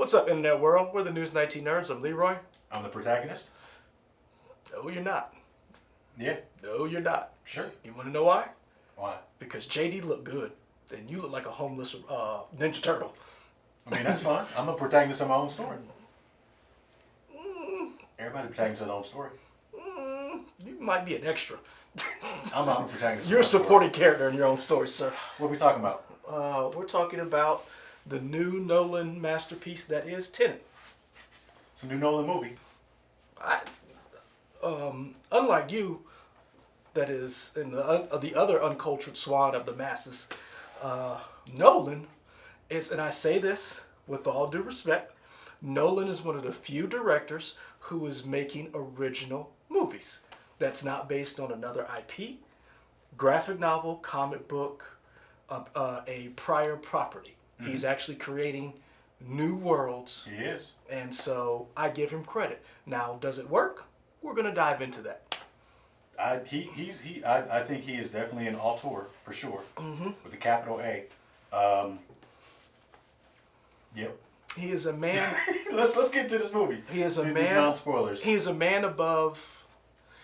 What's up, Internet world? We're the News 19 Nerds. I'm Leroy. I'm the protagonist. No, you're not. Yeah. No, you're not. Sure. You want to know why? Why? Because JD looked good, and you look like a homeless Ninja Turtle. I mean, that's fine. I'm a protagonist of my own story. Everybody's protagonist of their own story. You might be an extra. I'm not a protagonist. You're a supporting character in your own story, sir. What are we talking about? We're talking about the new Nolan masterpiece that is Tenet. It's a new Nolan movie. Unlike you, that is in the other uncultured swan of the masses, Nolan is, and I say this with all due respect, Nolan is one of the few directors who is making original movies. That's not based on another IP, graphic novel, comic book, a prior property. Mm-hmm. He's actually creating new worlds. He is. And so I give him credit. Now, does it work? We're going to dive into that. I think he is definitely an auteur, for sure, with the capital A. Yep. He is a man. Let's get to this movie. He is a man. Non-spoilers. He is a man above.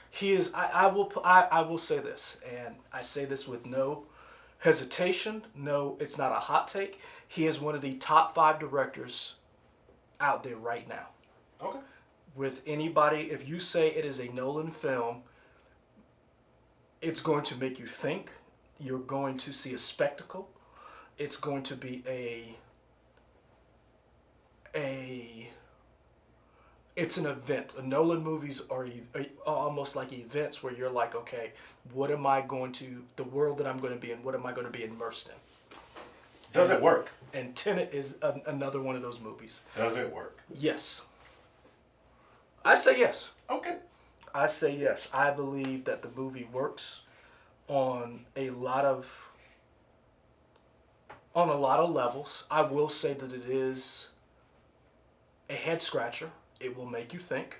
He is. I will say this, and I say this with no hesitation. No, it's not a hot take. He is one of the top 5 directors out there right now. Okay. With anybody, if you say it is a Nolan film, it's going to make you think. You're going to see a spectacle. It's going to be it's an event. Nolan movies are almost like events where you're like, okay, what am I going to, the world that I'm going to be in, what am I going to be immersed in? Does it work? And Tenet is another one of those movies. Does it work? Yes. I say yes. Okay. I say yes. I believe that the movie works on a lot of levels. I will say that it is a head scratcher. It will make you think.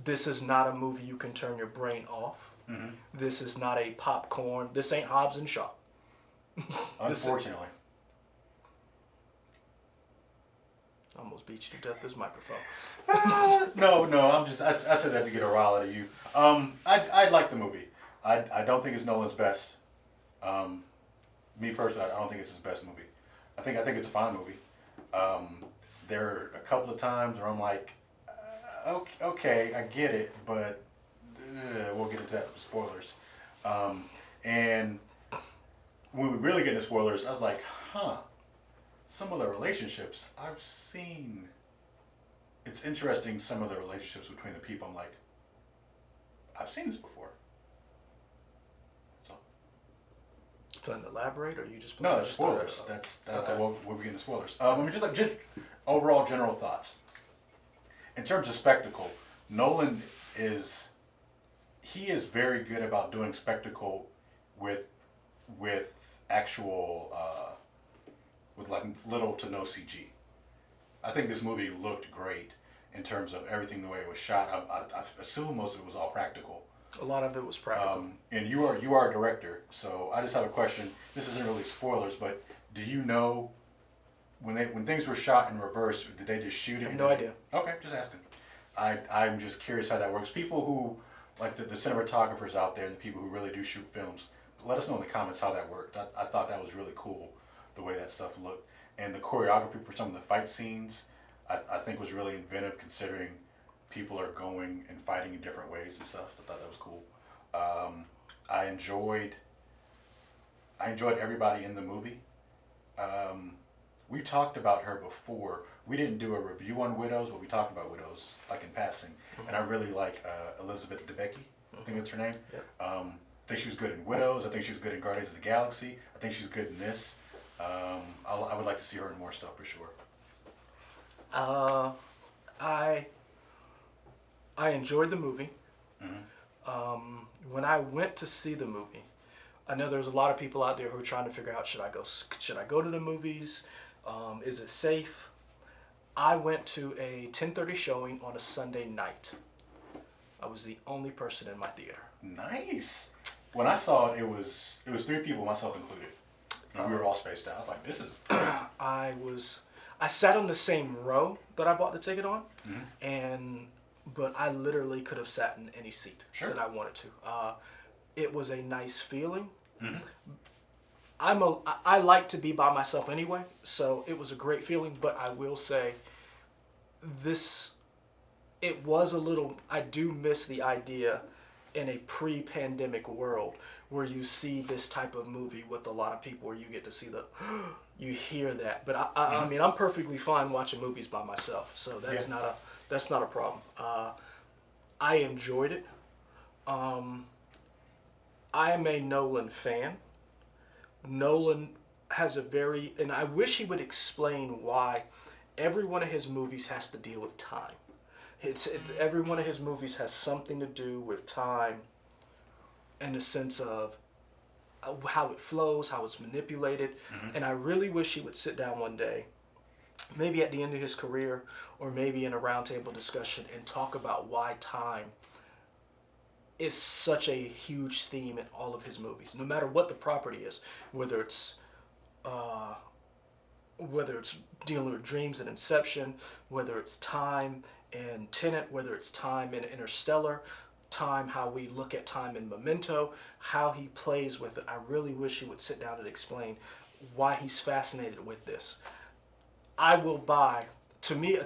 This is not a movie you can turn your brain off. Mm-hmm. This is not a popcorn. This ain't Hobbs and Shaw. Unfortunately. I almost beat you to death this microphone. No, I said that to get a rile out of you. I like the movie. I don't think it's Nolan's best. Me personally, I don't think it's his best movie. I think it's a fine movie. There are a couple of times where I'm like, okay, I get it, but we'll get into that with spoilers. And when we really get into spoilers, I was like, some of the relationships I've seen. It's interesting, some of the relationships between the people. I'm like, I've seen this before. So. Trying to elaborate, or you just no, that's spoilers. That's okay. We'll get into spoilers. Just overall general thoughts. In terms of spectacle, Nolan is very good about doing spectacle with actual with like little to no CG. I think this movie looked great in terms of everything, the way it was shot. I assume most of it was all practical. A lot of it was practical. And you are a director, so I just have a question. This isn't really spoilers, but do you know when things were shot in reverse, did they just shoot it? I have no idea. Okay, just asking. I'm just curious how that works. People who, like the cinematographers out there, and the people who really do shoot films, let us know in the comments how that worked. I thought that was really cool, the way that stuff looked. And the choreography for some of the fight scenes, I think was really inventive, considering people are going and fighting in different ways and stuff. I thought that was cool. I enjoyed everybody in the movie. We talked about her before. We didn't do a review on Widows, but we talked about Widows, like in passing. Mm-hmm. And I really like Elizabeth Debicki. I think that's her name. Yep. I think she was good in Widows. I think she was good in Guardians of the Galaxy. I think she's good in this. I would like to see her in more stuff for sure. I enjoyed the movie. Mm-hmm. When I went to see the movie, I know there's a lot of people out there who are trying to figure out, should I go to the movies? Is it safe? I went to a 10:30 showing on a Sunday night. I was the only person in my theater. Nice. When I saw it, it was 3 people, myself included. And we were all spaced out. I was like, this is... I sat on the same row that I bought the ticket on, but I literally could have sat in any seat that I wanted to. It was a nice feeling. I like to be by myself anyway, so it was a great feeling. But I will say, it was a little. I do miss the idea in a pre-pandemic world where you see this type of movie with a lot of people, where you get to see you hear that. But I mean, I'm perfectly fine watching movies by myself, so that's not a problem. I enjoyed it. I am a Nolan fan. Nolan has and I wish he would explain why every one of his movies has to deal with time. Every one of his movies has something to do with time in the sense of how it flows, how it's manipulated. And I really wish he would sit down one day, maybe at the end of his career, or maybe in a roundtable discussion, and talk about why time is such a huge theme in all of his movies, no matter what the property is, whether it's dealing with dreams in Inception, whether it's time in Tenet, whether it's time in Interstellar, how we look at time in Memento, how he plays with it. I really wish he would sit down and explain why he's fascinated with this. I will buy, to me, a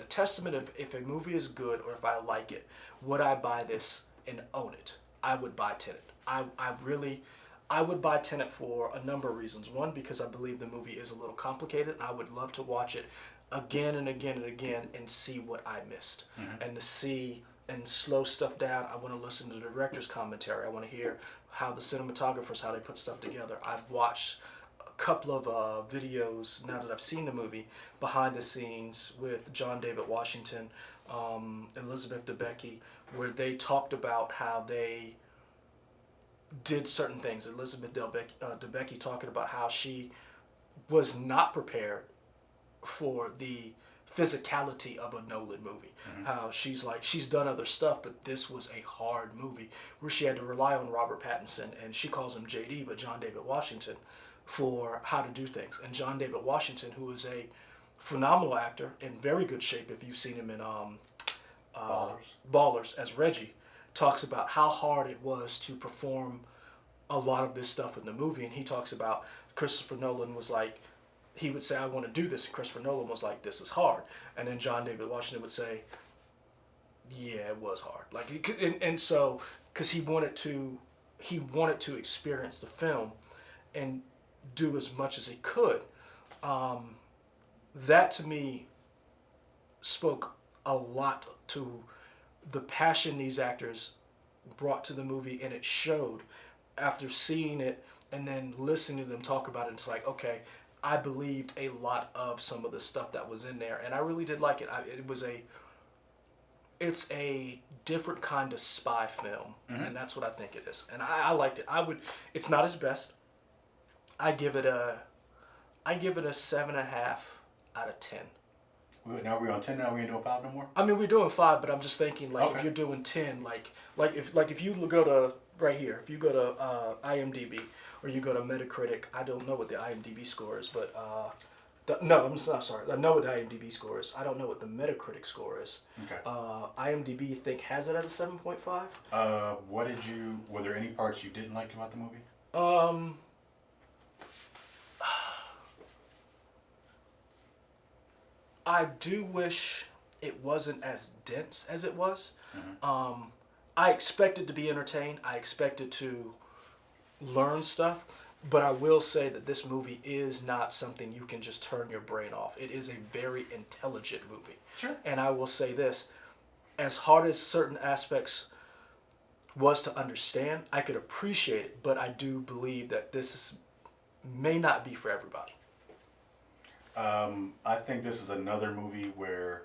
testament of if a movie is good or if I like it, would I buy this and own it? I would buy Tenet. I would buy Tenet for a number of reasons. One, because I believe the movie is a little complicated. I would love to watch it again and again and again and see what I missed. And to see and slow stuff down. I want to listen to the director's commentary. I want to hear how the cinematographers, how they put stuff together. I've watched a couple of videos now that I've seen the movie, behind the scenes with John David Washington, Elizabeth Debicki, where they talked about how they did certain things. Elizabeth Debicki talking about how she was not prepared for the physicality of a Nolan movie. How she's done other stuff, but this was a hard movie where she had to rely on Robert Pattinson, and she calls him JD, but John David Washington, for how to do things. And John David Washington, who is a phenomenal actor, in very good shape if you've seen him in Ballers as Reggie, talks about how hard it was to perform a lot of this stuff in the movie. And he talks about Christopher Nolan was like, he would say, I want to do this. And Christopher Nolan was like, this is hard. And then John David Washington would say, yeah, it was hard. Like, and so, because he wanted to experience the film and do as much as he could. That to me spoke a lot to the passion these actors brought to the movie, and it showed after seeing it and then listening to them talk about it. It's like, okay, I believed a lot of some of the stuff that was in there, and I really did like it. It's a different kind of spy film, and that's what I think it is. And I liked it. It's not his best. I give it a 7.5 out of 10. Now we're on 10 now, we ain't doing 5 no more? I mean, we're doing 5, but I'm just thinking, like, okay, if you're doing 10, like if you go to, right here, if you go to IMDb, or you go to Metacritic, I don't know what the IMDb score is, but, no, I'm not sorry, I know what the IMDb score is. I don't know what the Metacritic score is. Okay. IMDb, I think, has it at a 7.5. Were there any parts you didn't like about the movie? I do wish it wasn't as dense as it was. I expected to be entertained. I expected to learn stuff. But I will say that this movie is not something you can just turn your brain off. It is a very intelligent movie. Sure. And I will say this, as hard as certain aspects was to understand, I could appreciate it, but I do believe that may not be for everybody. I think this is another movie where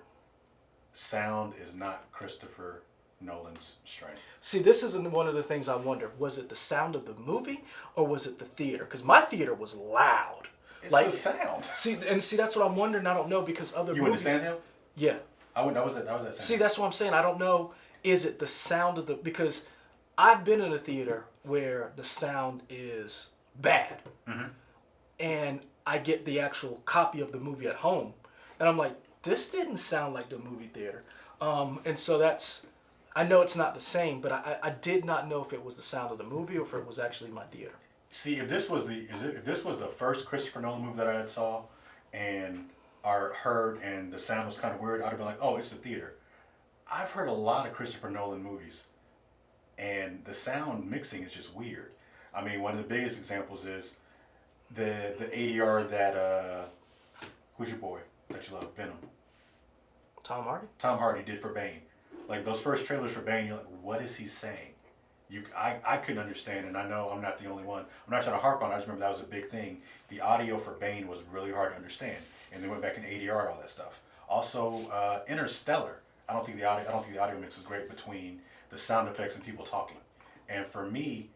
sound is not Christopher Nolan's strength. See, this is one of the things I wonder. Was it the sound of the movie, or was it the theater? Because my theater was loud. It's like the sound. See, that's what I'm wondering. I don't know, because other movies... You went to Sandhill? Yeah. I was at Sandhill. See, that's what I'm saying. I don't know. Is it the sound of the... Because I've been in a theater where the sound is bad. And I get the actual copy of the movie at home, and I'm like, this didn't sound like the movie theater. And so that's, I know it's not the same, but I did not know if it was the sound of the movie or if it was actually my theater. See, if this was the first Christopher Nolan movie that I had saw, and or heard, and the sound was kind of weird, I'd have been like, oh, it's the theater. I've heard a lot of Christopher Nolan movies, and the sound mixing is just weird. I mean, one of the biggest examples is the ADR that who's your boy that you love, Venom. Tom Hardy? Tom Hardy did for Bane. Like those first trailers for Bane, you're like, what is he saying? I couldn't understand, and I know I'm not the only one. I'm not trying to harp on it. I just remember that was a big thing. The audio for Bane was really hard to understand, and they went back in ADR and all that stuff. Also, Interstellar. I don't think the audio mix is great between the sound effects and people talking. And for me,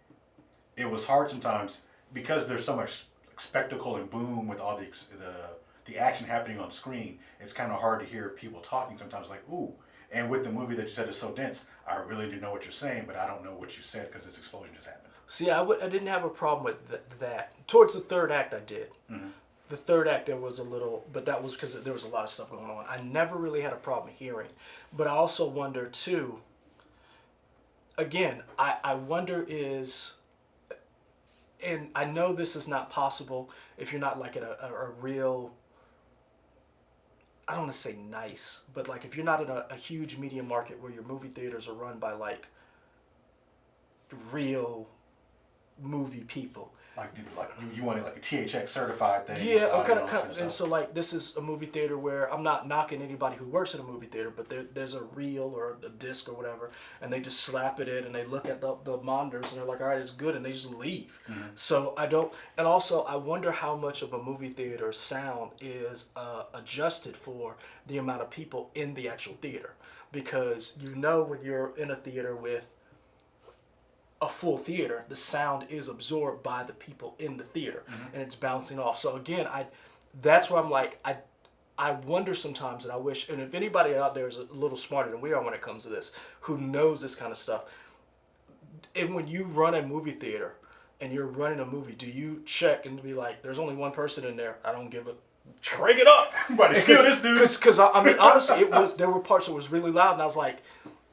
it was hard sometimes because there's so much spectacle and boom with all the action happening on screen. It's kind of hard to hear people talking sometimes. Like, ooh. And with the movie that you said is so dense, I really do know what you're saying, but I don't know what you said because this explosion just happened. See, I didn't have a problem with that. Towards the third act, I did. Mm-hmm. The third act, there was a little, but that was because there was a lot of stuff going on. I never really had a problem hearing. But I also wonder, too, again, I wonder is, and I know this is not possible if you're not like at a real, I don't want to say nice, but like if you're not in a huge media market where your movie theaters are run by like real movie people. Like you wanted like a THX certified thing. Yeah, kind of. And so like this is a movie theater where I'm not knocking anybody who works at a movie theater, but there's a reel or a disc or whatever, and they just slap it in and they look at the monitors and they're like, all right, it's good, and they just leave. Mm-hmm. So I don't, and also I wonder how much of a movie theater sound is adjusted for the amount of people in the actual theater, because you know when you're in a theater with a full theater, the sound is absorbed by the people in the theater, mm-hmm. and it's bouncing off. So again, that's where I'm like, I wonder sometimes, and I wish, and if anybody out there is a little smarter than we are when it comes to this, who knows this kind of stuff, and when you run a movie theater and you're running a movie, do you check and be like, there's only one person in there, I don't give a, crank it up, because I mean honestly, there were parts that was really loud, and I was like,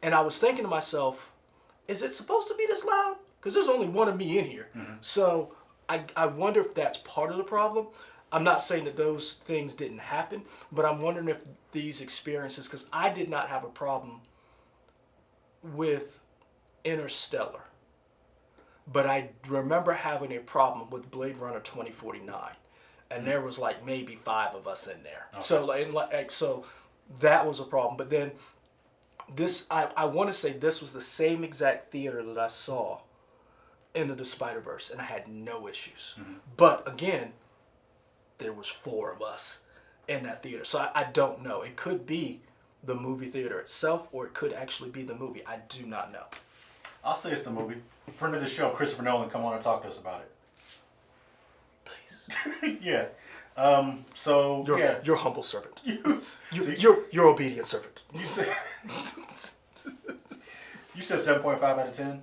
and I was thinking to myself, is it supposed to be this loud? Because there's only one of me in here. Mm-hmm. So I wonder if that's part of the problem. I'm not saying that those things didn't happen, but I'm wondering if these experiences, because I did not have a problem with Interstellar, but I remember having a problem with Blade Runner 2049. And mm-hmm. there was like maybe 5 of us in there. Okay. So that was a problem. But then this, I want to say this was the same exact theater that I saw Into the Spider-Verse, and I had no issues. Mm-hmm. But again, there was 4 of us in that theater. So I don't know. It could be the movie theater itself, or it could actually be the movie. I do not know. I'll say it's the movie. Friend of the show, Christopher Nolan, come on and talk to us about it. Please. Yeah. Your humble servant. Your obedient servant. You said 7.5 out of 10?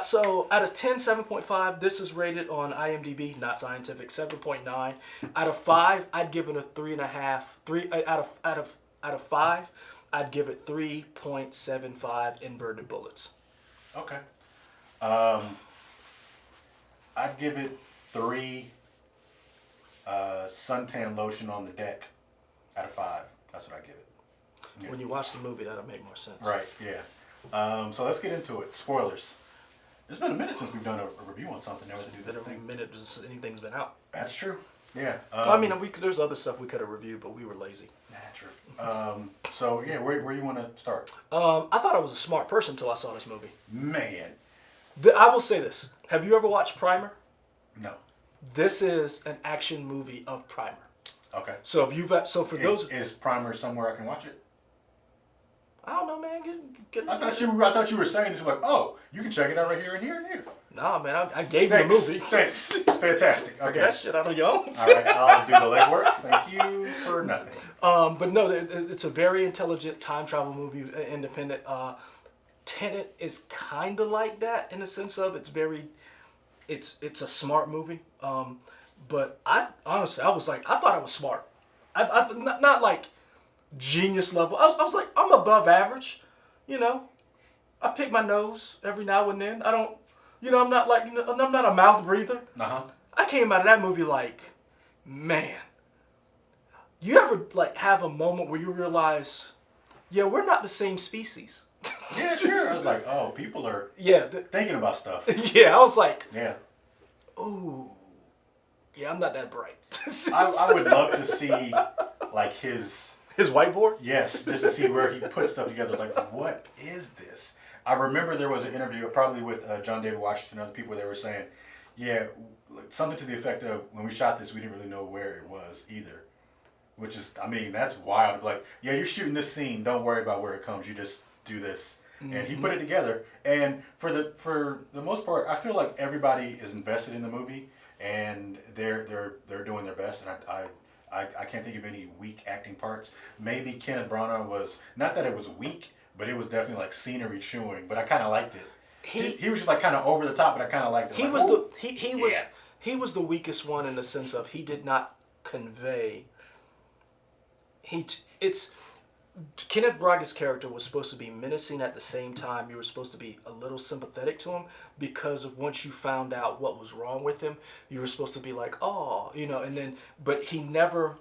So out of 10, 7.5. This is rated on IMDb, not scientific. 7.9 out of 5. I'd give it a 3.5. 3 out of 5. I'd give it 3.75 inverted bullets. Okay. I'd give it 3 suntan lotion on the deck out of 5. That's what I give it. Yeah. When you watch the movie, that'll make more sense. Right, yeah. So let's get into it. Spoilers. It's been a minute since we've done a review on something. It's been a minute since anything's been out. That's true. Yeah. I mean, there's other stuff we could have reviewed, but we were lazy. Nah, true. So, yeah, where you want to start? I thought I was a smart person until I saw this movie. Man. I will say this. Have you ever watched Primer? No. This is an action movie of Primer. Okay. So those is Primer somewhere I can watch it? I don't know, man. Get it. I thought you were saying this like, oh, you can check it out right here and here and here. Nah, man. I gave you the movie. Thanks. Fantastic. Okay. That shit out of y'all. All right, I'll do the legwork. Thank you for nothing. But no, it's a very intelligent time travel movie, independent. Tenet is kind of like that in the sense of it's a smart movie. But I honestly, I was like, I thought I was smart. I not like genius level. I was like, I'm above average, you know. I pick my nose every now and then. I don't, I'm not like, I'm not a mouth breather. Uh-huh. I came out of that movie like, man, you ever like have a moment where you realize, yeah, we're not the same species. Yeah, sure. I was like, oh, people are Yeah. thinking about stuff. Yeah, I was like, Yeah. ooh, yeah, I'm not that bright. I would love to see like his whiteboard? yes, just to see where he put stuff together. Like, what is this? I remember there was an interview, probably with John David Washington and other people, they were saying, yeah, something to the effect of, when we shot this, we didn't really know where it was either. Which is, I mean, that's wild. Like, yeah, you're shooting this scene, don't worry about where it comes, you just do this. Mm-hmm. And he put it together. And for the most part, I feel like everybody is invested in the movie, and they're doing their best. And I can't think of any weak acting parts. Maybe Kenneth Branagh was, not that it was weak, but it was definitely like scenery chewing. But I kind of liked it. He was just like kind of over the top, but I kind of liked it. He was the weakest one in the sense of he did not convey. Kenneth Branagh's character was supposed to be menacing at the same time. You were supposed to be a little sympathetic to him because of once you found out what was wrong with him, you were supposed to be like, oh, and then, but he never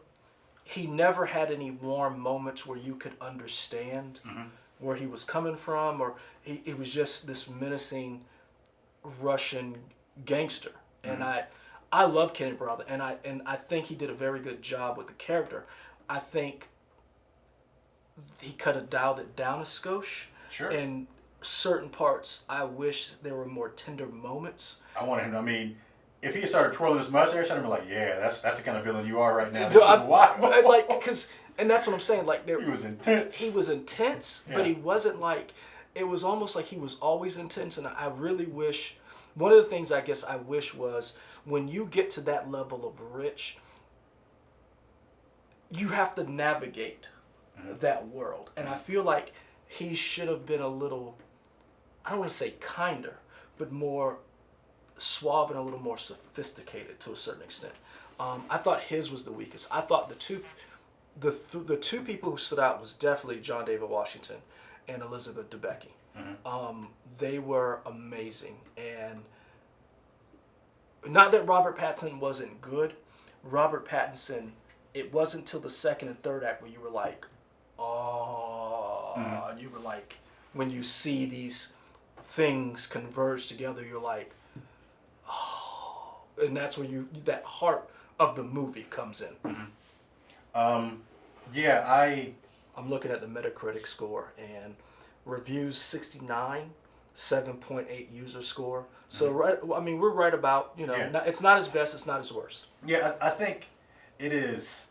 had any warm moments where you could understand where he was coming from, or it was just this menacing Russian gangster. And I love Kenneth Branagh, and I think he did a very good job with the character. I think he could have dialed it down a skosh. Sure. In certain parts, I wish there were more tender moments. I want him. I mean, if he started twirling his mustache, I'd be like, "Yeah, that's the kind of villain you are right now." And that's what I'm saying. Like, he was intense. He was intense, but he wasn't like. It was almost like he was always intense, and I really wish. One of the things I guess I wish was when you get to that level of rich, you have to navigate that world. And I feel like he should have been a little, I don't want to say kinder, but more suave and a little more sophisticated to a certain extent. I thought his was the weakest. I thought the two people who stood out was definitely John David Washington and Elizabeth Debicki. They were amazing. And not that Robert Pattinson wasn't good. Robert Pattinson, it wasn't until the second and third act where you were like, oh, you were like, when you see these things converge together, you're like, oh, and that's where that heart of the movie comes in. I'm looking at the Metacritic score, and reviews 69, 7.8 user score. So we're right about, it's not his best, it's not his worst. Yeah, I think it is.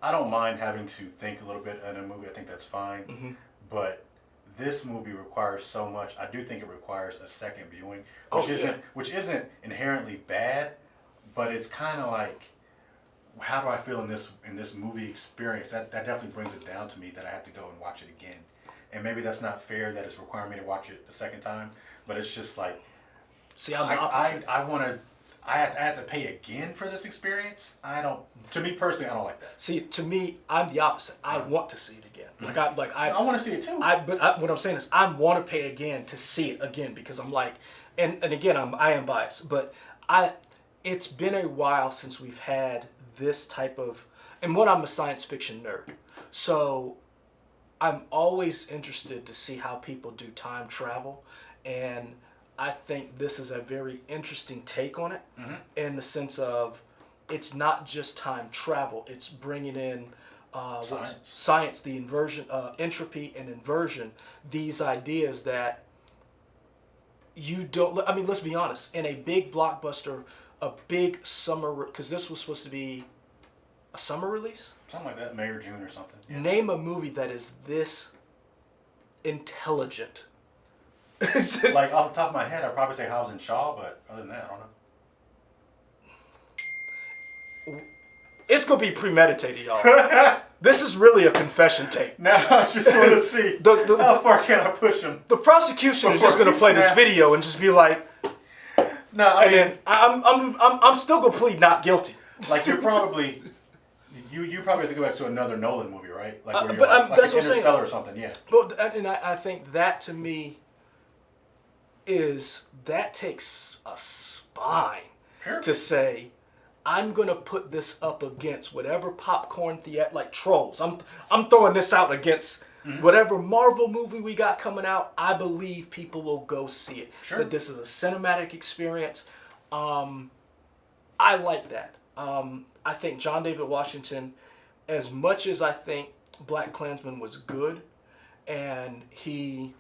I don't mind having to think a little bit in a movie. I think that's fine. But this movie requires so much. I do think it requires a second viewing, which isn't inherently bad, but it's kind of like, how do I feel in this movie experience? That definitely brings it down to me that I have to go and watch it again. And maybe that's not fair that it's requiring me to watch it a second time, but it's just like, see, I'm the opposite. I have to pay again for this experience. To me personally, I don't like that. See, to me, I'm the opposite. I want to see it again. I want to see it too. What I'm saying is, I want to pay again to see it again because I'm like, and again, I am biased, but it's been a while since we've had this type of, and I'm a science fiction nerd, so I'm always interested to see how people do time travel, and I think this is a very interesting take on it in the sense of it's not just time travel, it's bringing in science, the inversion, entropy and inversion, these ideas that you don't, I mean, let's be honest, in a big blockbuster, a big summer, because this was supposed to be a summer release? Something like that, May or June or something. Yeah. Name a movie that is this intelligent. Like, off the top of my head, I'd probably say Hobbs and Shaw, but other than that, I don't know. It's going to be premeditated, y'all. This is really a confession tape. Now I just want to see how far can I push him. The prosecution is just going to play this video and just be like, no, then I'm still going to plead not guilty. Like, you're probably You probably have to go back to another Nolan movie, right? Like where you're but like that's an what I'm saying. Interstellar or something. Yeah. Well, and I think that to me that takes a spine Sure. to say, I'm gonna put this up against whatever popcorn theater, like Trolls. I'm throwing this out against whatever Marvel movie we got coming out. I believe people will go see it. Sure. That this is a cinematic experience. I like that. I think John David Washington, as much as I think Black Klansman was good, and he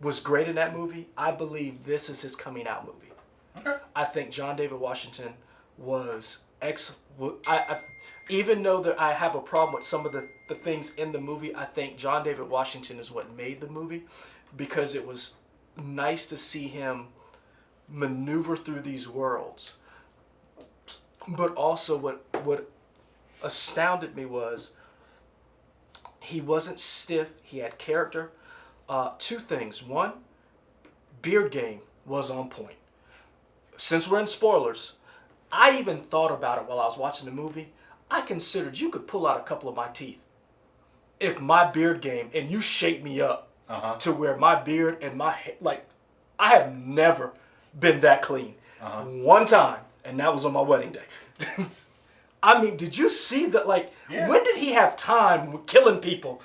was great in that movie, I believe this is his coming out movie. Okay. I think John David Washington was even though that I have a problem with some of the things in the movie, I think John David Washington is what made the movie, because it was nice to see him maneuver through these worlds. But also what astounded me was he wasn't stiff, he had character. Two things. One, beard game was on point. Since we're in spoilers, I even thought about it while I was watching the movie. I considered you could pull out a couple of my teeth if my beard game, and you shape me up to where my beard and my like, I have never been that clean. One time, and that was on my wedding day. I mean, did you see that? Like, when did he have time with killing people?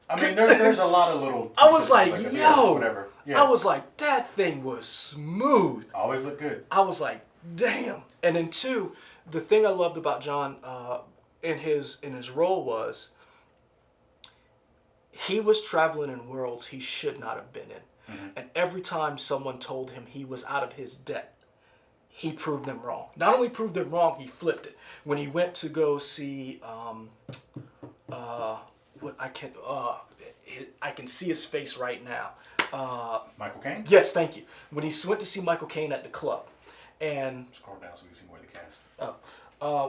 I mean, there's a lot of little. I was like, yo, whatever. Yeah. I was like, that thing was smooth. Always look good. I was like, damn. And then two, the thing I loved about John in his role was he was traveling in worlds he should not have been in. And every time someone told him he was out of his depth, he proved them wrong. Not only proved them wrong, he flipped it. When he went to go see I can see his face right now. Michael Caine? Yes, thank you. When he went to see Michael Caine at the club, and scroll down so we can see more of the cast.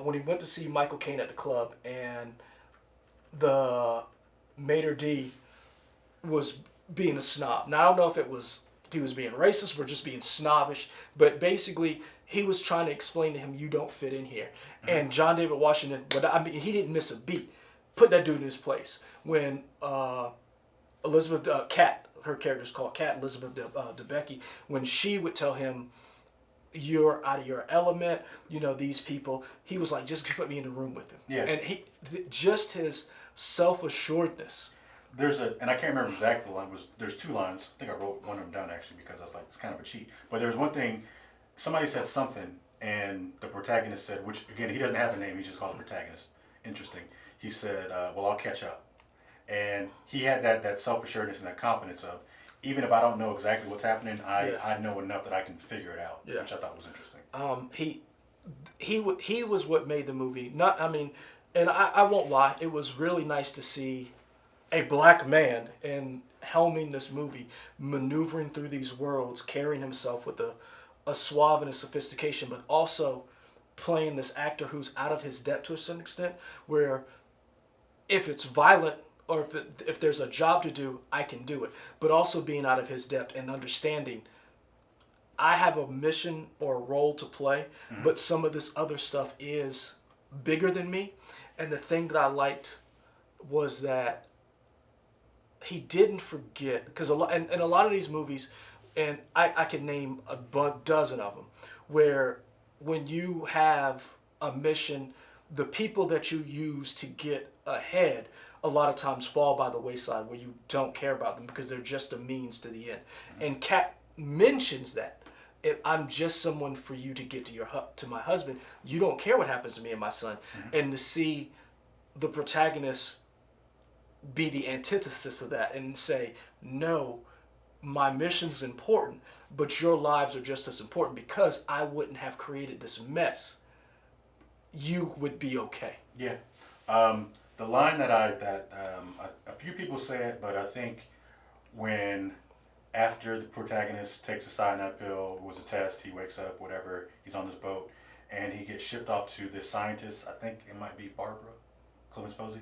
when he went to see Michael Caine at the club, and the maitre d' was being a snob. Now I don't know if he was being racist or just being snobbish, but basically he was trying to explain to him, you don't fit in here. And John David Washington, he didn't miss a beat. Put that dude in his place. When Elizabeth Kat, her character's called Kat, Elizabeth Debicki, when she would tell him, you're out of your element, these people, he was like, just put me in the room with him. Yeah. And just his self-assuredness. And I can't remember exactly the line, there's two lines. I think I wrote one of them down actually because I was like, it's kind of a cheat. But there was one thing, somebody said something, and the protagonist said, which again, he doesn't have a name, he just called the protagonist. Interesting. He said, well, I'll catch up. And he had that self-assuredness and that confidence of, even if I don't know exactly what's happening, I know enough that I can figure it out, which I thought was interesting. He was what made the movie. And I won't lie, it was really nice to see a black man in helming this movie, maneuvering through these worlds, carrying himself with a suave and a sophistication, but also playing this actor who's out of his depth to a certain extent, where if it's violent or if there's a job to do, I can do it. But also being out of his depth and understanding, I have a mission or a role to play, but some of this other stuff is bigger than me. And the thing that I liked was that he didn't forget, because a lot of these movies, and I can name a dozen of them, where when you have a mission, the people that you use to get ahead a lot of times fall by the wayside, where you don't care about them because they're just a means to the end. And Kat mentions that. If I'm just someone for you to get to my husband, you don't care what happens to me and my son. And to see the protagonist be the antithesis of that and say, no, my mission's important, but your lives are just as important, because I wouldn't have created this mess. You would be okay. Yeah. The line that a few people say it, but I think when after the protagonist takes a cyanide pill, was a test, he wakes up, whatever, he's on this boat, and he gets shipped off to this scientist, I think it might be Barbara Clemens Posey,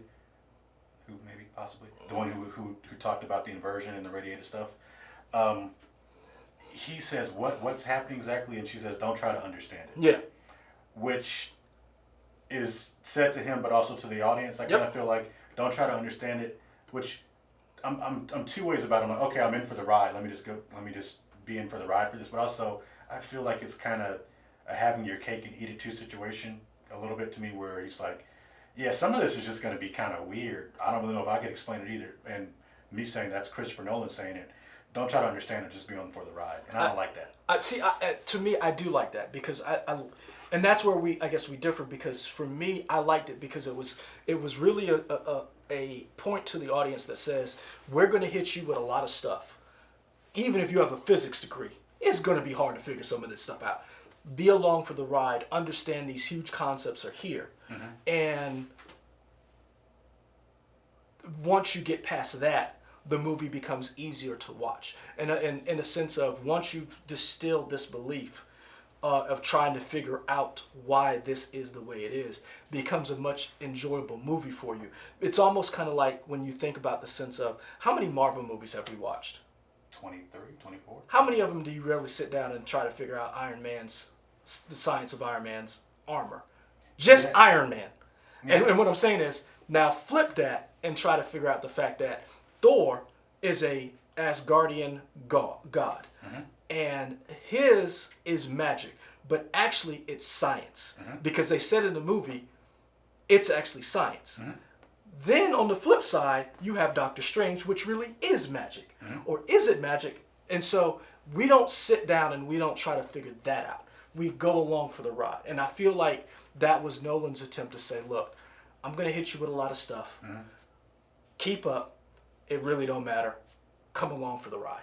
who maybe possibly, the one who talked about the inversion and the radiated stuff. He says, what's happening exactly? And she says, don't try to understand it. Yeah. Which is said to him, but also to the audience. I kind of feel like don't try to understand it, which I'm two ways about it. I'm like, okay, I'm in for the ride. Let me just be in for the ride for this. But also, I feel like it's kind of a having your cake and eat it too situation a little bit to me, where he's like, yeah, some of this is just going to be kind of weird. I don't really know if I could explain it either. And me saying that's Christopher Nolan saying it. Don't try to understand it. Just be on for the ride. And I don't like that. To me, I do like that because and that's where I guess we differ, because for me, I liked it because it was really a point to the audience that says, we're going to hit you with a lot of stuff. Even if you have a physics degree, it's going to be hard to figure some of this stuff out. Be along for the ride. Understand these huge concepts are here. Mm-hmm. And once you get past that, the movie becomes easier to watch. And in a sense of, once you've distilled this belief of trying to figure out why this is the way it is, becomes a much enjoyable movie for you. It's almost kind of like when you think about the sense of, how many Marvel movies have we watched? 23, 24. How many of them do you really sit down and try to figure out the science of Iron Man's armor? Just Iron Man. Yeah. And what I'm saying is, now flip that and try to figure out the fact that Thor is a Asgardian god. Mm-hmm. And his is magic, but actually it's science. Mm-hmm. Because they said in the movie, it's actually science. Mm-hmm. Then on the flip side, you have Doctor Strange, which really is magic. Mm-hmm. Or is it magic? And so we don't sit down and we don't try to figure that out. We go along for the ride. And I feel like that was Nolan's attempt to say, look, I'm going to hit you with a lot of stuff. Mm-hmm. Keep up. It really don't matter. Come along for the ride.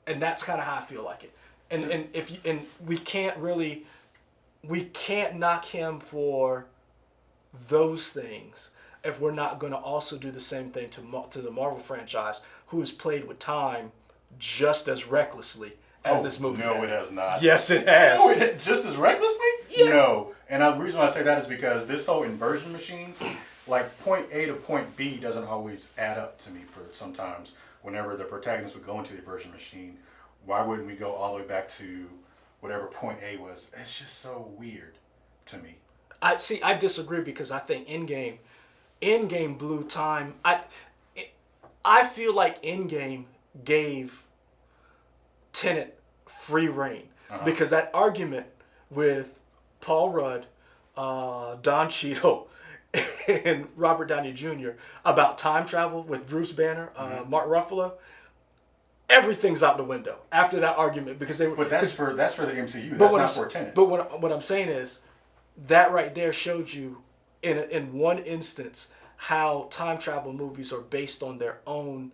And that's kind of how I feel like it. And we can't knock him for those things if we're not going to also do the same thing to the Marvel franchise, who has played with time just as recklessly as this movie. No, it has not. Yes, it has. No, just as recklessly? Yeah. No. And the reason why I say that is because this whole inversion machine, like point A to point B, doesn't always add up to me for sometimes. Whenever the protagonist would go into the inversion machine, why wouldn't we go all the way back to whatever point A was? It's just so weird to me. I disagree, because I think Endgame blew time. I feel like Endgame gave Tenet free reign, because that argument with Paul Rudd, Don Cheadle, and Robert Downey Jr. about time travel with Bruce Banner, Mark Ruffalo, everything's out the window after that argument, because they were. But that's for the MCU. That's not for Tenet. But what I'm saying is, that right there showed you in one instance how time travel movies are based on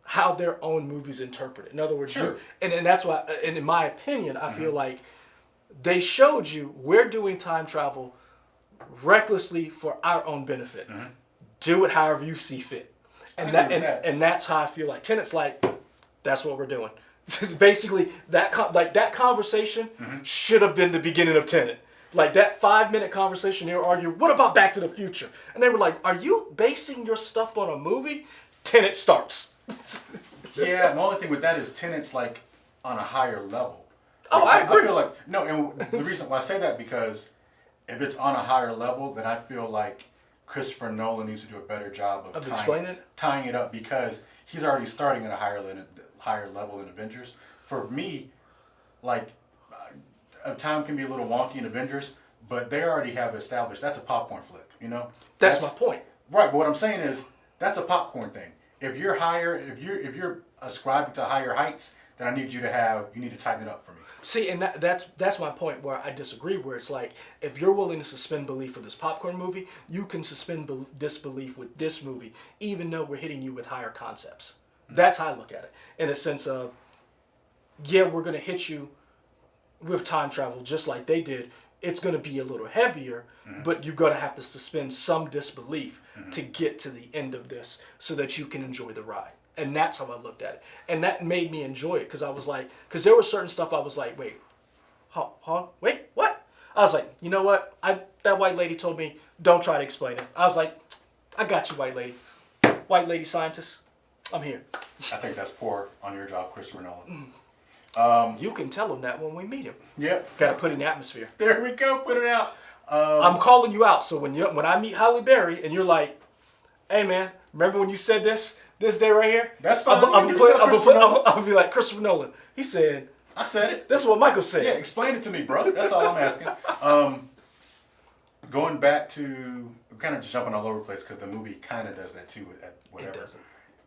how their own movies interpret it. In other words, sure. And that's why, and in my opinion, I feel like they showed you we're doing time travel recklessly for our own benefit. Mm-hmm. Do it however you see fit. And and that's how I feel like Tenet's like, that's what we're doing. Basically, that conversation should have been the beginning of Tenet. Like that 5-minute conversation, they were arguing, what about Back to the Future? And they were like, are you basing your stuff on a movie? Tenet starts. Yeah, the only thing with that is Tenet's like on a higher level. Oh, I agree. I feel like, no, and the reason why I say that, because if it's on a higher level, then I feel like Christopher Nolan needs to do a better job of tying it up, because he's already starting at a higher level than Avengers. For me, like, time can be a little wonky in Avengers, but they already have established that's a popcorn flick, you know? That's my point. Right, but what I'm saying is that's a popcorn thing. If you're ascribing to higher heights, then I need you to tighten it up for me. See, and that's my point where I disagree, where it's like, if you're willing to suspend belief for this popcorn movie, you can suspend disbelief with this movie, even though we're hitting you with higher concepts. Mm-hmm. That's how I look at it. In a sense of, yeah, we're going to hit you with time travel just like they did. It's going to be a little heavier, but you're going to have to suspend some disbelief to get to the end of this so that you can enjoy the ride. And that's how I looked at it. And that made me enjoy it, because I was like, because there was certain stuff I was like, wait, wait, what? I was like, you know what? That white lady told me, don't try to explain it. I was like, I got you, white lady. White lady scientist, I'm here. I think that's poor on your job, Christopher Nolan. You can tell him that when we meet him. Yep. Got to put in the atmosphere. There we go. Put it out. I'm calling you out. So when I meet Halle Berry and you're like, hey man, remember when you said this day right here? That's fine. I'll be like, Christopher Nolan. He said, I said it. This is what Michael said. Yeah, explain it to me, bro. That's all I'm asking. Going back to, I'm kind of just jumping all over the place because the movie kind of does that too. At whatever. It doesn't.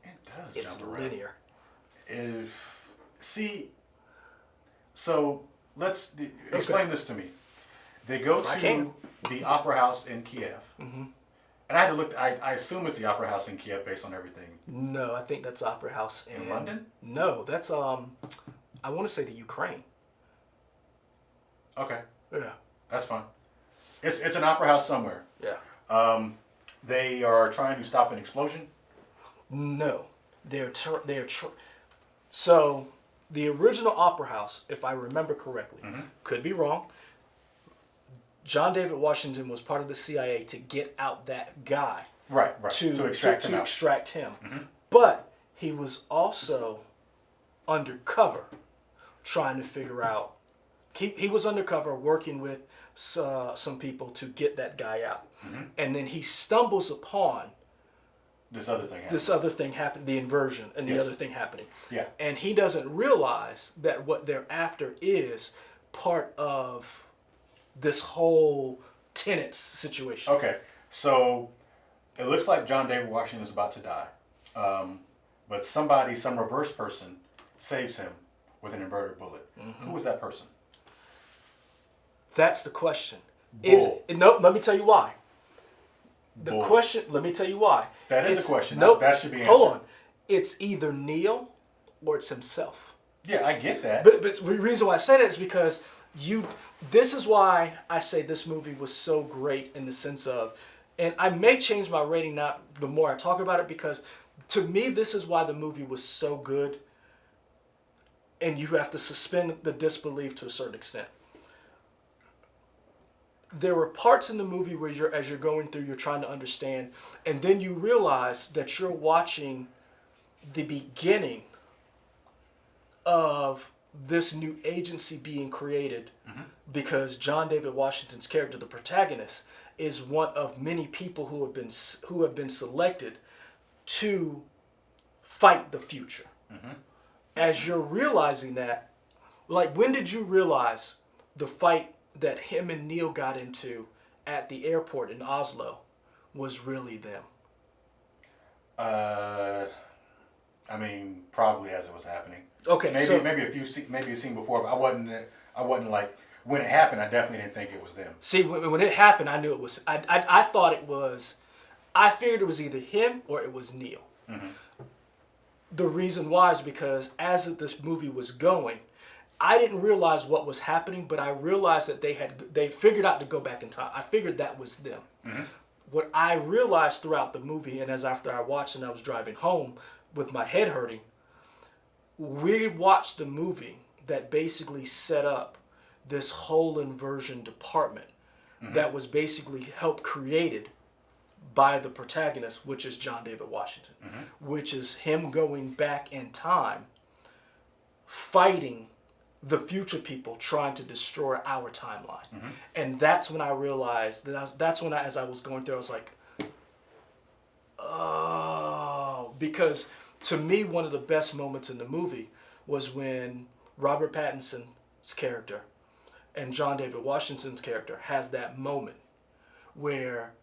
It does. It's jump linear. So let's explain this to me. They go to the Opera House in Kiev. Mm-hmm. And I had to look. I assume it's the Opera House in Kiev based on everything. No, I think that's Opera House in London. No, that's I want to say the Ukraine. Okay. Yeah. That's fine. It's an opera house somewhere. Yeah. They are trying to stop an explosion. No, so the original Opera House, if I remember correctly, could be wrong. John David Washington was part of the CIA to get out that guy. Right. To extract him. Mm-hmm. But he was also undercover trying to figure out. He was undercover working with some people to get that guy out. Mm-hmm. And then he stumbles upon this other thing happened, the inversion, and the other thing happening. Yeah. And he doesn't realize that what they're after is part of this whole Tenet situation. Okay, so it looks like John David Washington is about to die. But some reverse person, saves him with an inverted bullet. Mm-hmm. Who was that person? That's the question. Bull. Let me tell you why. Bull. Let me tell you why. That is a question. Nope. That should be answered. Hold on. It's either Neil or it's himself. Yeah, I get that. But the reason why I say that is because this is why I say this movie was so great in the sense of, and I may change my rating now the more I talk about it, because to me this is why the movie was so good, and you have to suspend the disbelief to a certain extent. There were parts in the movie where as you're going through, you're trying to understand, and then you realize that you're watching the beginning of this new agency being created, because John David Washington's character, the protagonist, is one of many people who have been selected to fight the future. Mm-hmm. As you're realizing that, like, when did you realize the fight that him and Neil got into at the airport in Oslo was really them? I mean, probably as it was happening. Okay, maybe a scene before, but I wasn't like, when it happened, I definitely didn't think it was them. See, when it happened, I knew it was. I thought it was. I figured it was either him or it was Neil. Mm-hmm. The reason why is because as this movie was going, I didn't realize what was happening, but I realized that they figured out to go back in time. I figured that was them. Mm-hmm. What I realized throughout the movie, and after I watched and I was driving home with my head hurting, we watched a movie that basically set up this whole inversion department that was basically created by the protagonist, which is John David Washington, which is him going back in time, fighting the future people trying to destroy our timeline. And that's when I realized that as I was going through, I was like, oh, because to me, one of the best moments in the movie was when Robert Pattinson's character and John David Washington's character has that moment where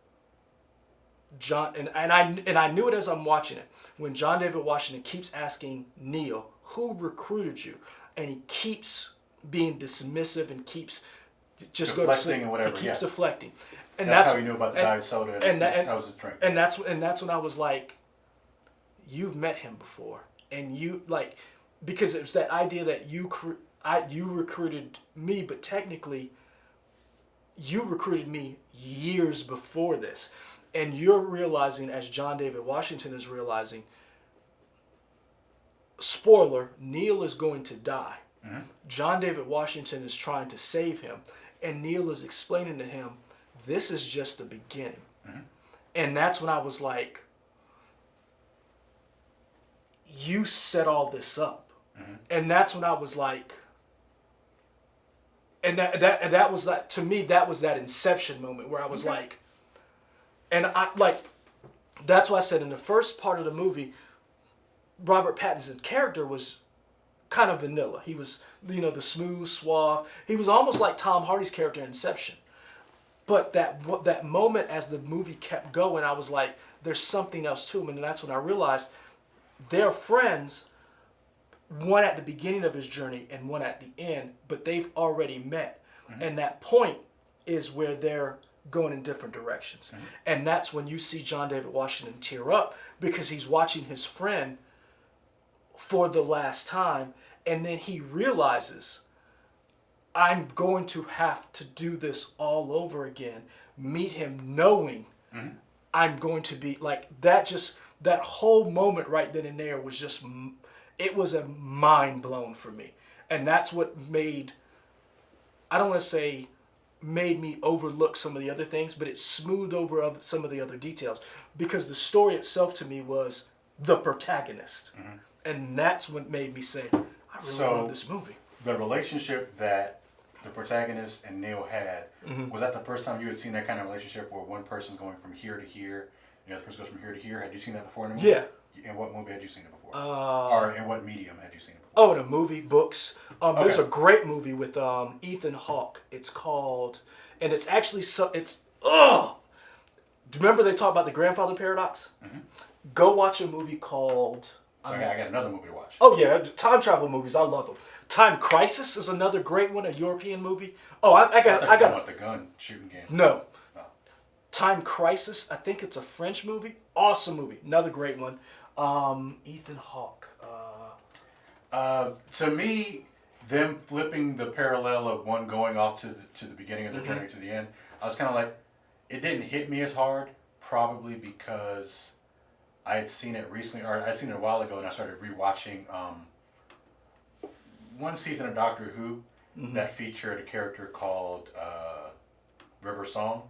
John and I knew it as I'm watching it, when John David Washington keeps asking Neil, who recruited you? And he keeps being dismissive and keeps just go to sleep. And whatever, he keeps deflecting. And that's how he knew about the diet soda and that was his drink. And that's when I was like, you've met him before, and you like, because it was that idea that you recruited me, but technically you recruited me years before this. And you're realizing, as John David Washington is realizing, spoiler, Neil is going to die. John David Washington is trying to save him, and Neil is explaining to him, this is just the beginning. And that's when I was like, you set all this up. And that's when I was like, And that was that, to me, that was that inception moment where I was like, and I like, that's why I said in the first part of the movie, Robert Pattinson's character was kind of vanilla. He was, the smooth, suave. He was almost like Tom Hardy's character in Inception. But that moment as the movie kept going, I was like, there's something else to him. And that's when I realized they're friends, one at the beginning of his journey and one at the end, but they've already met. Mm-hmm. And that point is where they're going in different directions. Mm-hmm. And that's when you see John David Washington tear up because he's watching his friend for the last time, and then he realizes, I'm going to have to do this all over again. Meet him knowing I'm going to be like that. Just that whole moment right then and there was just, it was a mind blown for me. And that's what made, I don't want to say made me overlook some of the other things, but it smoothed over some of the other details because the story itself to me was the protagonist. Mm-hmm. And that's what made me say, I really love this movie. The relationship that the protagonist and Neil had, was that the first time you had seen that kind of relationship where one person's going from here to here, and the other person goes from here to here? Had you seen that before in a movie? Yeah. In what movie had you seen it before? Or in what medium had you seen it before? Oh, in a movie, books. There's a great movie with Ethan Hawke. It's called, and it's actually, do you remember they talk about the grandfather paradox? Mm-hmm. Go watch a movie called... So I got another movie to watch. Oh yeah, time travel movies, I love them. Time Crisis is another great one, a European movie. Oh, I got the gun shooting game. No. Time Crisis, I think it's a French movie. Awesome movie, another great one. Ethan Hawke. To me, them flipping the parallel of one going off to the beginning of the journey to the end, I was kind of like, it didn't hit me as hard, probably because I had seen it recently, or I'd seen it a while ago, and I started rewatching one season of Doctor Who that featured a character called River Song,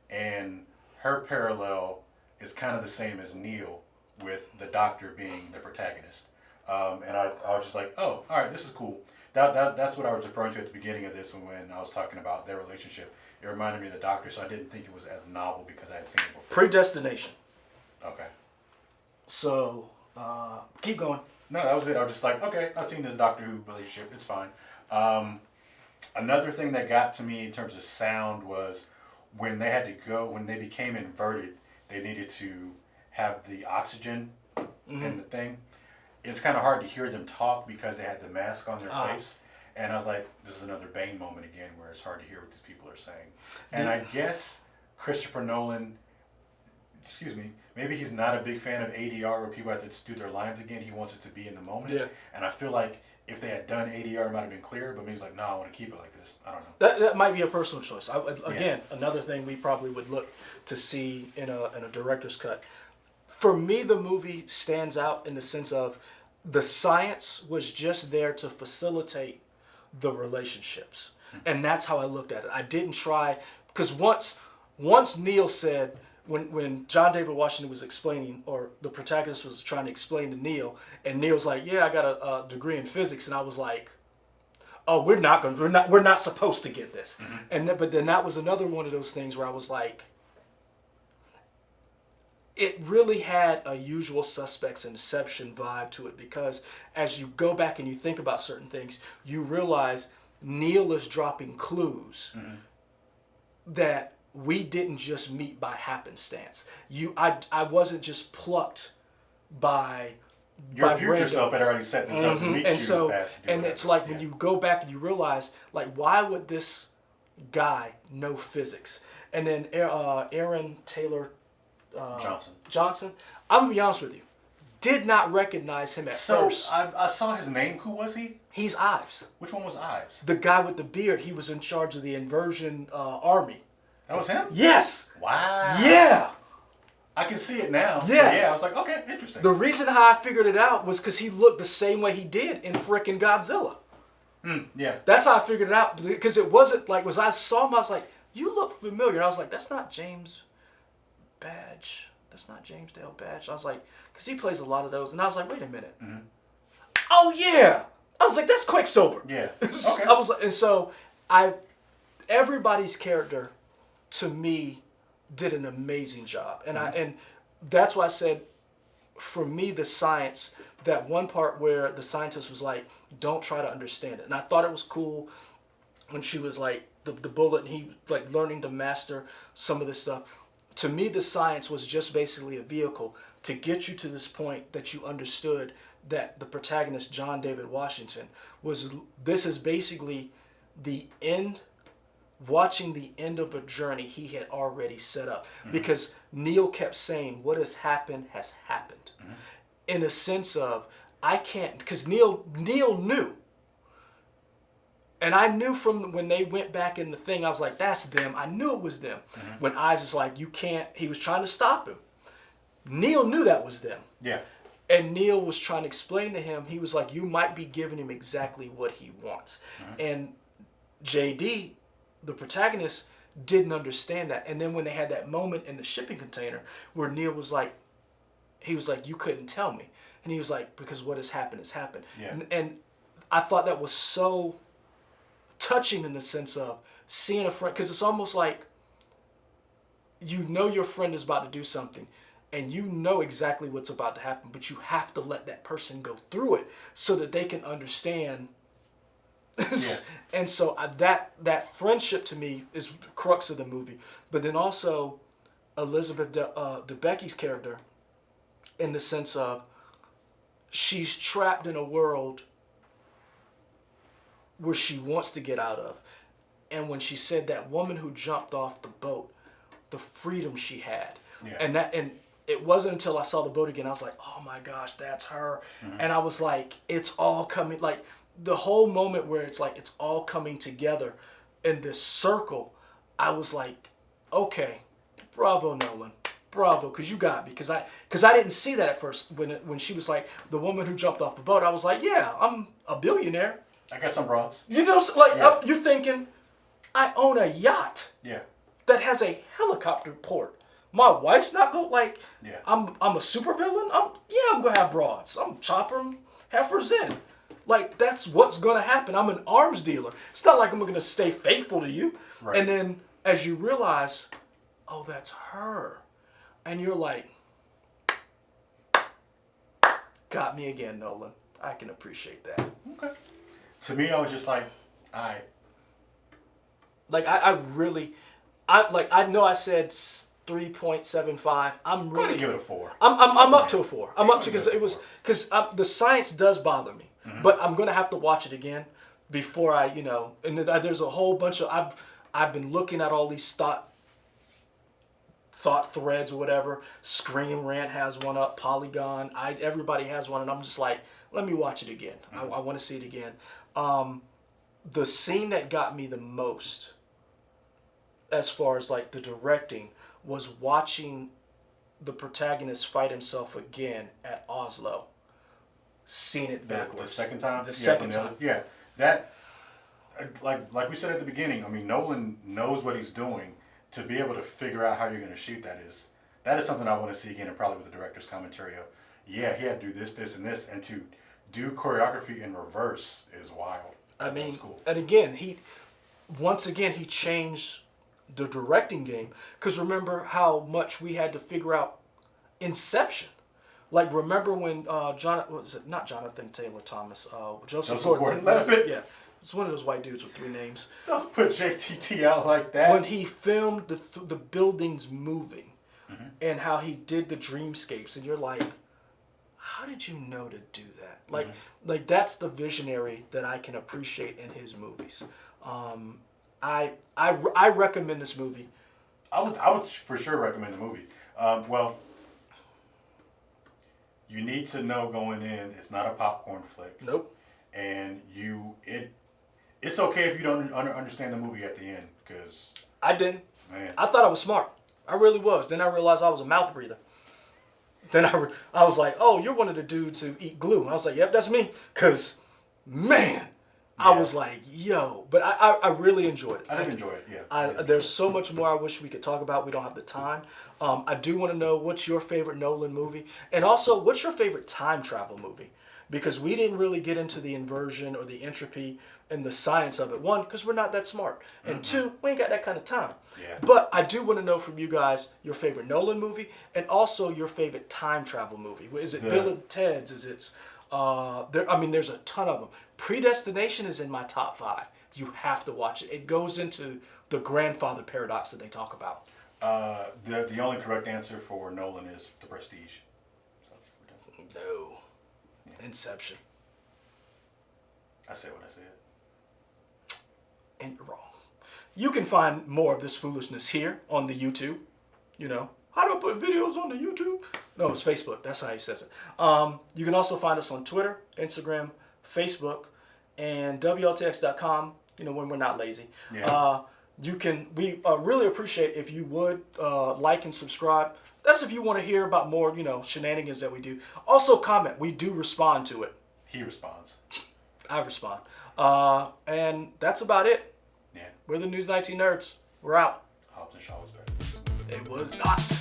and her parallel is kind of the same as Neil, with the Doctor being the protagonist. And I was just like, oh, all right, this is cool. That's what I was referring to at the beginning of this when I was talking about their relationship. It reminded me of the Doctor, so I didn't think it was as novel because I had seen it before. Predestination. Okay. So, keep going. No, that was it. I was just like, okay, I've seen this Doctor Who relationship. It's fine. Another thing that got to me in terms of sound was when they became inverted, they needed to have the oxygen in the thing. It's kind of hard to hear them talk because they had the mask on their face. And I was like, this is another Bane moment again where it's hard to hear what these people are saying. And I guess Christopher Nolan, maybe he's not a big fan of ADR where people have to do their lines again. He wants it to be in the moment. Yeah. And I feel like if they had done ADR, it might have been clearer, but maybe he's like, no, I want to keep it like this. I don't know. That might be a personal choice. Another thing we probably would look to see in a director's cut. For me, the movie stands out in the sense of the science was just there to facilitate the relationships. And that's how I looked at it. I didn't try, because once Neil said, when John David Washington was explaining, or the protagonist was trying to explain to Neil, and Neil's like, yeah, I got a degree in physics, and I was like, oh, we're not supposed to get this. But then that was another one of those things where I was like, it really had a Usual Suspects Inception vibe to it, because as you go back and you think about certain things, you realize Neil is dropping clues that we didn't just meet by happenstance. I wasn't just plucked by your future self had already set this up to meet and you. So, and it's like when you go back and you realize, like, why would this guy know physics? And then Aaron Taylor Johnson. I'm gonna be honest with you, did not recognize him at first. So I saw his name. Who was he? He's Ives. Which one was Ives? The guy with the beard. He was in charge of the inversion army. That was him? Yes. Wow. Yeah. I can see it now. Yeah. Yeah, I was like, okay, interesting. The reason how I figured it out was because he looked the same way he did in frickin' Godzilla. Yeah. That's how I figured it out. Because it wasn't like, as I saw him, I was like, you look familiar. And I was like, that's not James Badge. That's not James Dale Badge. I was like, because he plays a lot of those. And I was like, wait a minute. Oh, yeah. I was like, that's Quicksilver. Yeah. Okay. I was like, and so everybody's character, to me, did an amazing job, and that's why I said, for me, the science, that one part where the scientist was like, "Don't try to understand it," and I thought it was cool when she was like the bullet, and he like learning to master some of this stuff. To me, the science was just basically a vehicle to get you to this point that you understood that the protagonist, John David Washington, this is basically the end, watching the end of a journey he had already set up. Because Neil kept saying, what has happened has happened. In a sense of, I can't, because Neil knew. And I knew from when they went back in the thing, I was like, that's them. I knew it was them. When I was just like, you can't, he was trying to stop him. Neil knew that was them. Yeah. And Neil was trying to explain to him, he was like, you might be giving him exactly what he wants. And JD, the protagonist, didn't understand that. And then when they had that moment in the shipping container where Neil was like, he was like, you couldn't tell me. And he was like, because what has happened has happened. Yeah. And I thought that was so touching in the sense of seeing a friend, because it's almost like you know your friend is about to do something and you know exactly what's about to happen, but you have to let that person go through it so that they can understand. And so that friendship to me is the crux of the movie. But then also Elizabeth Debicki's character, in the sense of she's trapped in a world where she wants to get out of. And when she said that woman who jumped off the boat, the freedom she had. And it wasn't until I saw the boat again, I was like, oh my gosh, that's her. And I was like, it's all coming, like the whole moment where it's like, it's all coming together in this circle. I was like, okay, bravo, Nolan. Bravo, because you got me. Because I didn't see that at first. When she was like, the woman who jumped off the boat, I was like, yeah, I'm a billionaire. I got some broads. You know, like you're thinking, I own a yacht. Yeah. That has a helicopter port. My wife's not going Yeah. I'm a supervillain. I'm gonna have broads. I'm chopping heifers in. Like that's what's gonna happen. I'm an arms dealer. It's not like I'm gonna stay faithful to you. Right. And then as you realize, oh, that's her, and you're like, got me again, Nolan. I can appreciate that. Okay. To me, I was just like, all right. Like I know I said 3.75. I'm really give it a 4. I'm up to a 4. I'm up to because the science does bother me, but I'm gonna have to watch it again before I And then there's a whole bunch of I've been looking at all these thought threads or whatever. Scream Rant has one up. Polygon. Everybody has one, and I'm just like, let me watch it again. I want to see it again. The scene that got me the most, as far as like the directing, was watching the protagonist fight himself again at Oslo. Seeing it backwards. The second time? The second time. Yeah. That, like we said at the beginning, I mean, Nolan knows what he's doing. To be able to figure out how you're going to shoot that is something I want to see again, and probably with the director's commentary of, yeah, he had to do this, this, and this, and to do choreography in reverse is wild. I mean, cool. And again, he changed the directing game, because remember how much we had to figure out Inception. Like, remember when not Jonathan Taylor Thomas, Joseph Gordon-Levitt. Yeah, it's one of those white dudes with 3 names. Don't put JTT out like that. When he filmed the buildings moving, and how he did the dreamscapes, and you're like, how did you know to do that? Like that's the visionary that I can appreciate in his movies. I recommend this movie. I would for sure recommend the movie. Well, you need to know going in, it's not a popcorn flick. Nope. And it's okay if you don't understand the movie at the end, because I didn't. Man, I thought I was smart. I really was. Then I realized I was a mouth breather. Then I was like, oh, you're one of the dudes who eat glue. And I was like, yep, that's me. Because, man, I was like, yo. But I really enjoyed it. I did enjoy it, yeah. There's so much more I wish we could talk about. We don't have the time. I do want to know, what's your favorite Nolan movie? And also, what's your favorite time travel movie? because we didn't really get into the inversion or the entropy and the science of it. One, because we're not that smart. And two, we ain't got that kind of time. Yeah. But I do want to know from you guys your favorite Nolan movie and also your favorite time travel movie. Is it Bill and Ted's? Is it... there's a ton of them. Predestination is in my top 5. You have to watch it. It goes into the grandfather paradox that they talk about. The only correct answer for Nolan is The Prestige. So, No. Yeah. Inception. I said what I said. And you're wrong. You can find more of this foolishness here on the YouTube. You know, how do I put videos on the YouTube? No, it's Facebook. That's how he says it. You can also find us on Twitter, Instagram, Facebook, and WLTX.com, you know, when we're not lazy. Yeah. We really appreciate if you would like and subscribe. That's if you want to hear about more, you know, shenanigans that we do. Also comment. We do respond to it. He responds. I respond. And that's about it. Yeah. We're the News 19 Nerds. We're out. Hobbs and Shaw was better. It was not.